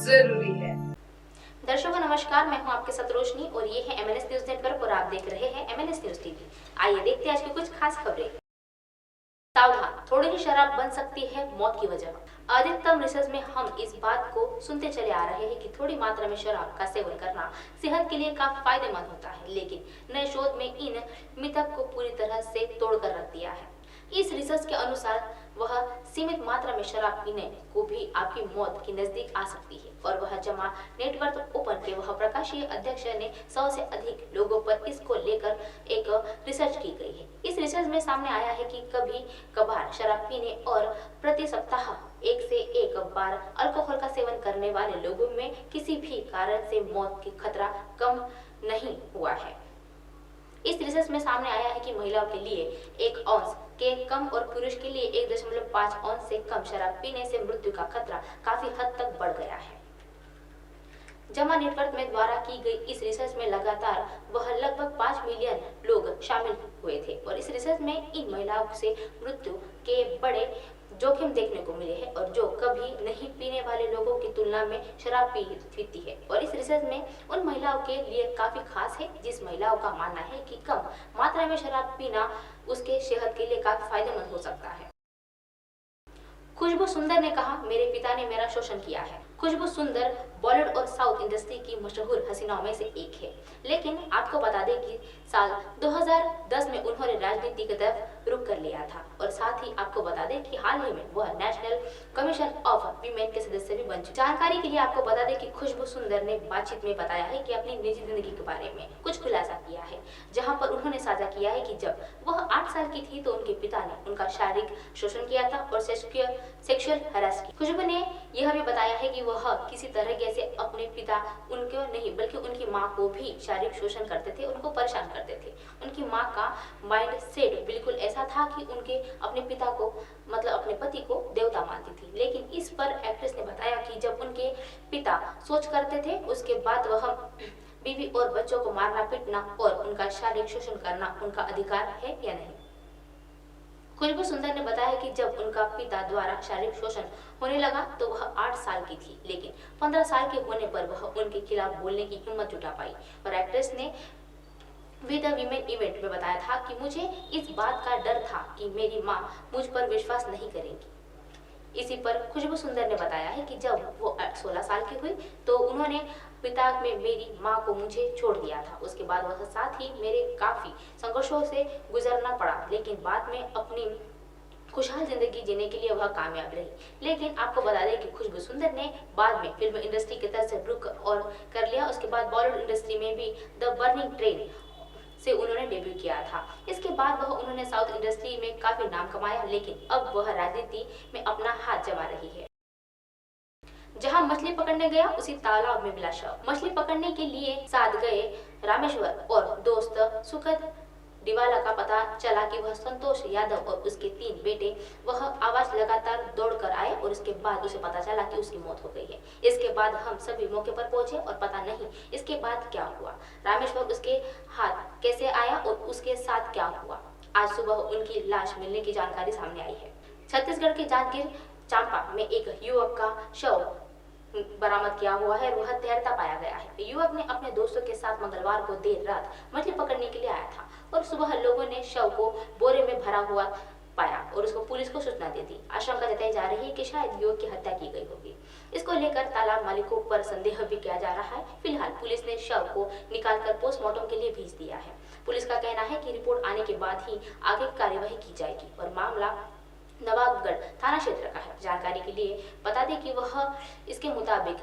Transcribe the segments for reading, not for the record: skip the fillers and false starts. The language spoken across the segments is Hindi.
जरूरी है। दर्शकों नमस्कार, मैं हूं आपके साथ रोशनी और ये है MNS न्यूज नेटवर्क और आप देख रहे हैं MNS न्यूज टीवी। आइए देखते हैं आज की कुछ खास खबरें। सावधान, थोड़ी ही शराब बन सकती है मौत की वजह। अधिकतम रिसर्च में हम इस बात को सुनते चले आ रहे हैं कि थोड़ी मात्रा में शराब का सेवन करना सेहत के लिए काफी फायदेमंद होता है, लेकिन नए शोध में इन मिथक को पूरी तरह से तोड़कर रख दिया है। इस रिसर्च के अनुसार वह सीमित मात्रा में शराब पीने को भी आपकी मौत के नजदीक आ सकती है और वह जमा नेटवर्क ओपन के वह प्रकाशीय अध्यक्ष ने 100 से अधिक लोगों पर इसको लेकर एक रिसर्च की गई है। इस रिसर्च में सामने आया है कि कभी कभार शराब पीने और प्रति सप्ताह 1 से 1 बार अल्कोहल का सेवन करने वाले लोगों में किसी भी कारण से मौत की खतरा कम नहीं हुआ है। इस रिसर्च में सामने आया है कि महिलाओं के लिए 1 औंस के कम और पुरुष के लिए 1.5 औंस से कम शराब पीने से मृत्यु का खतरा काफी हद तक बढ़ गया है। जमा नेटवर्क में द्वारा की गई इस रिसर्च में लगातार वह लगभग 5 मिलियन लोग शामिल हुए थे और इस रिसर्च में इन महिलाओं से मृत्यु के बड़े जोखिम देखने को मिले हैं और जो कभी नहीं पीने वाले लोगों की तुलना में शराब पीती है। और इस रिसर्च में उन महिलाओं के लिए काफी खास है जिस महिलाओं का मानना है कि कम मात्रा में शराब पीना उसके सेहत के लिए काफी फायदेमंद हो सकता है। खुशबू सुंदर ने कहा, मेरे पिता ने मेरा शोषण किया है। खुशबू सुंदर बॉलीवुड और साउथ इंडस्ट्री की मशहूर हसीनाओं में से एक है, लेकिन आपको बता दें कि साल 2010 में उन्होंने राजनीति की तरफ रुख कर लिया था और साथ ही आपको बता दें कि हाल ही में वह नेशनल कमीशन ऑफ वीमेन के सदस्य भी बन चुके। जानकारी के लिए आपको बता दें कि खुशबू सुंदर ने बातचीत में बताया है कि अपनी निजी जिंदगी के बारे में कुछ खुलासा किया है, जहाँ पर उन्होंने साझा किया है कि जब वह 8 साल की थी तो उनके पिता ने उनका शारीरिक शोषण किया था और सेक्सुअल हरास की। खुशबू ने यह भी बताया है कि वह किसी तरह से अपने पिता उनको नहीं बल्कि उनकी माँ को भी शारीरिक शोषण करते थे, उनको परेशान करते थे। उनकी माँ का माइंड सेट बिल्कुल ऐसा था कि उनके अपने पिता को मतलब अपने पति को देवता मानती थी। लेकिन इस पर एक्ट्रेस ने बताया कि जब उनके पिता सोच करते थे उसके बाद वह बीवी और बच्चों को मारना पीटना और उनका शारीरिक शोषण करना उनका अधिकार है या नहीं। खुशबू सुंदर ने बताया कि जब उनका पिता द्वारा शारीरिक शोषण होने लगा तो वह 8 साल की थी, लेकिन 15 साल के होने पर वह उनके खिलाफ बोलने की हिम्मत जुटा पाई। और एक्ट्रेस ने विद द वीमेन इवेंट में बताया था कि मुझे इस बात का डर था कि मेरी माँ मुझ पर विश्वास नहीं करेंगी। इसी पर खुशबू सुंदर ने बताया है कि जब वो 16 साल की हुई तो उन्होंने पिता में मेरी माँ को मुझे छोड़ दिया था। उसके बाद वह साथ ही मेरे काफी संघर्षों से गुजरना पड़ा, लेकिन बाद में अपनी खुशहाल जिंदगी जीने के लिए वह कामयाब रही। लेकिन आपको बता दें कि खुशबू सुंदर ने बाद में फिल्म इंडस्ट्री की तरफ से रुख और कर लिया। उसके बाद बॉलीवुड इंडस्ट्री में भी द बर्निंग ट्रेन से उन्होंने डेब्यू किया था। इसके बाद वह उन्होंने साउथ इंडस्ट्री में काफी नाम कमाया, लेकिन अब वह राजनीति में अपना हाथ जमा रही है। जहां मछली पकड़ने गया उसी तालाब में मिला शव। मछली पकड़ने के लिए साथ गए रामेश्वर और दोस्त सुखद डिवाला का पता चला कि वह संतोष यादव और उसके 3 बेटे वह आवाज लगातार दौड़कर आए और उसके बाद उसे पता चला कि उसकी मौत हो गई है। इसके बाद हम सभी मौके पर पहुंचे और पता नहीं इसके बाद क्या हुआ, रामेश्वर उसके हाथ कैसे आया और उसके साथ क्या हुआ। आज सुबह उनकी लाश मिलने की जानकारी सामने आई है। छत्तीसगढ़ के जांजगीर चांपा में एक युवक का शव बरामद किया हुआ है। वह तैरता पाया गया है। युवक ने अपने दोस्तों के साथ मंगलवार को देर रात मछली पकड़ने के लिए आया था और सुबह लोगों ने शव को बोरे में भरा हुआ पाया और उसको पुलिस को सूचना दे दी। आशंका जताई जा रही है कि शायद युवक की हत्या की गई होगी। इसको लेकर तालाब मालिकों पर संदेह भी किया जा रहा है। फिलहाल पुलिस ने शव को निकालकर पोस्टमार्टम के लिए भेज दिया है। पुलिस का कहना है कि रिपोर्ट आने के बाद ही आगे कार्यवाही की जाएगी और मामला नवाबगढ़ थाना क्षेत्र का है। जानकारी के लिए बता दें कि वह इसके मुताबिक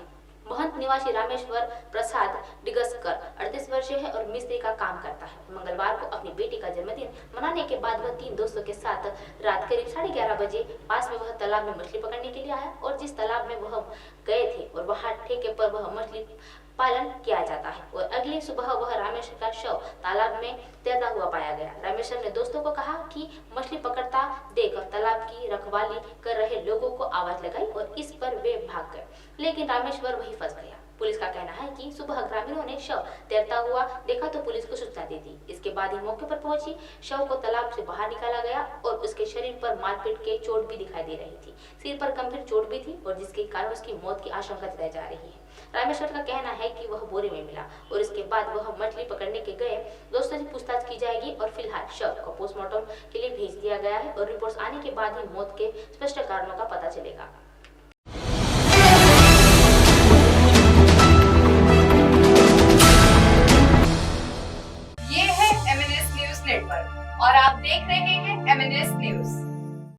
महंत निवासी रामेश्वर प्रसाद डिगस्कर 38 वर्षीय है और मिस्त्री का काम करता है। मंगलवार को अपनी बेटी का जन्मदिन मनाने के बाद वह 3 दोस्तों के साथ रात करीब 11:30 बजे पास में वह तालाब में मछली पकड़ने के लिए आया और जिस तालाब में वह गए थे और वहां ठेके पर वह मछली पालन किया जाता है और अगली सुबह वह रामेश्वर का शव तालाब में तैरता हुआ पाया गया। रामेश्वर ने दोस्तों को कहा कि मछली पकड़ता देख तालाब की रखवाली कर रहे लोगों को आवाज लगाई और इस पर वे भाग गए, लेकिन रामेश्वर वहीं फंस गया। पुलिस का कहना है कि सुबह ग्रामीणों ने शव तैरता हुआ देखा तो पुलिस को सूचना दे दी। इसके बाद ही मौके पर पहुंची शव को तालाब से बाहर निकाला गया और उसके शरीर पर मारपीट के चोट भी दिखाई दे रही थी। सिर पर गंभीर चोट भी थी और जिसके कारण उसकी मौत की आशंका जताई जा रही है। रामेश्वर का कहना है कि वह बोरे में मिला और इसके बाद वह मछली पकड़ने के गए। दोस्तों से पूछताछ की जाएगी और फिलहाल शव को पोस्टमार्टम के लिए भेज दिया गया है और रिपोर्ट्स आने के बाद ही मौत के स्पष्ट कारणों का पता चलेगा।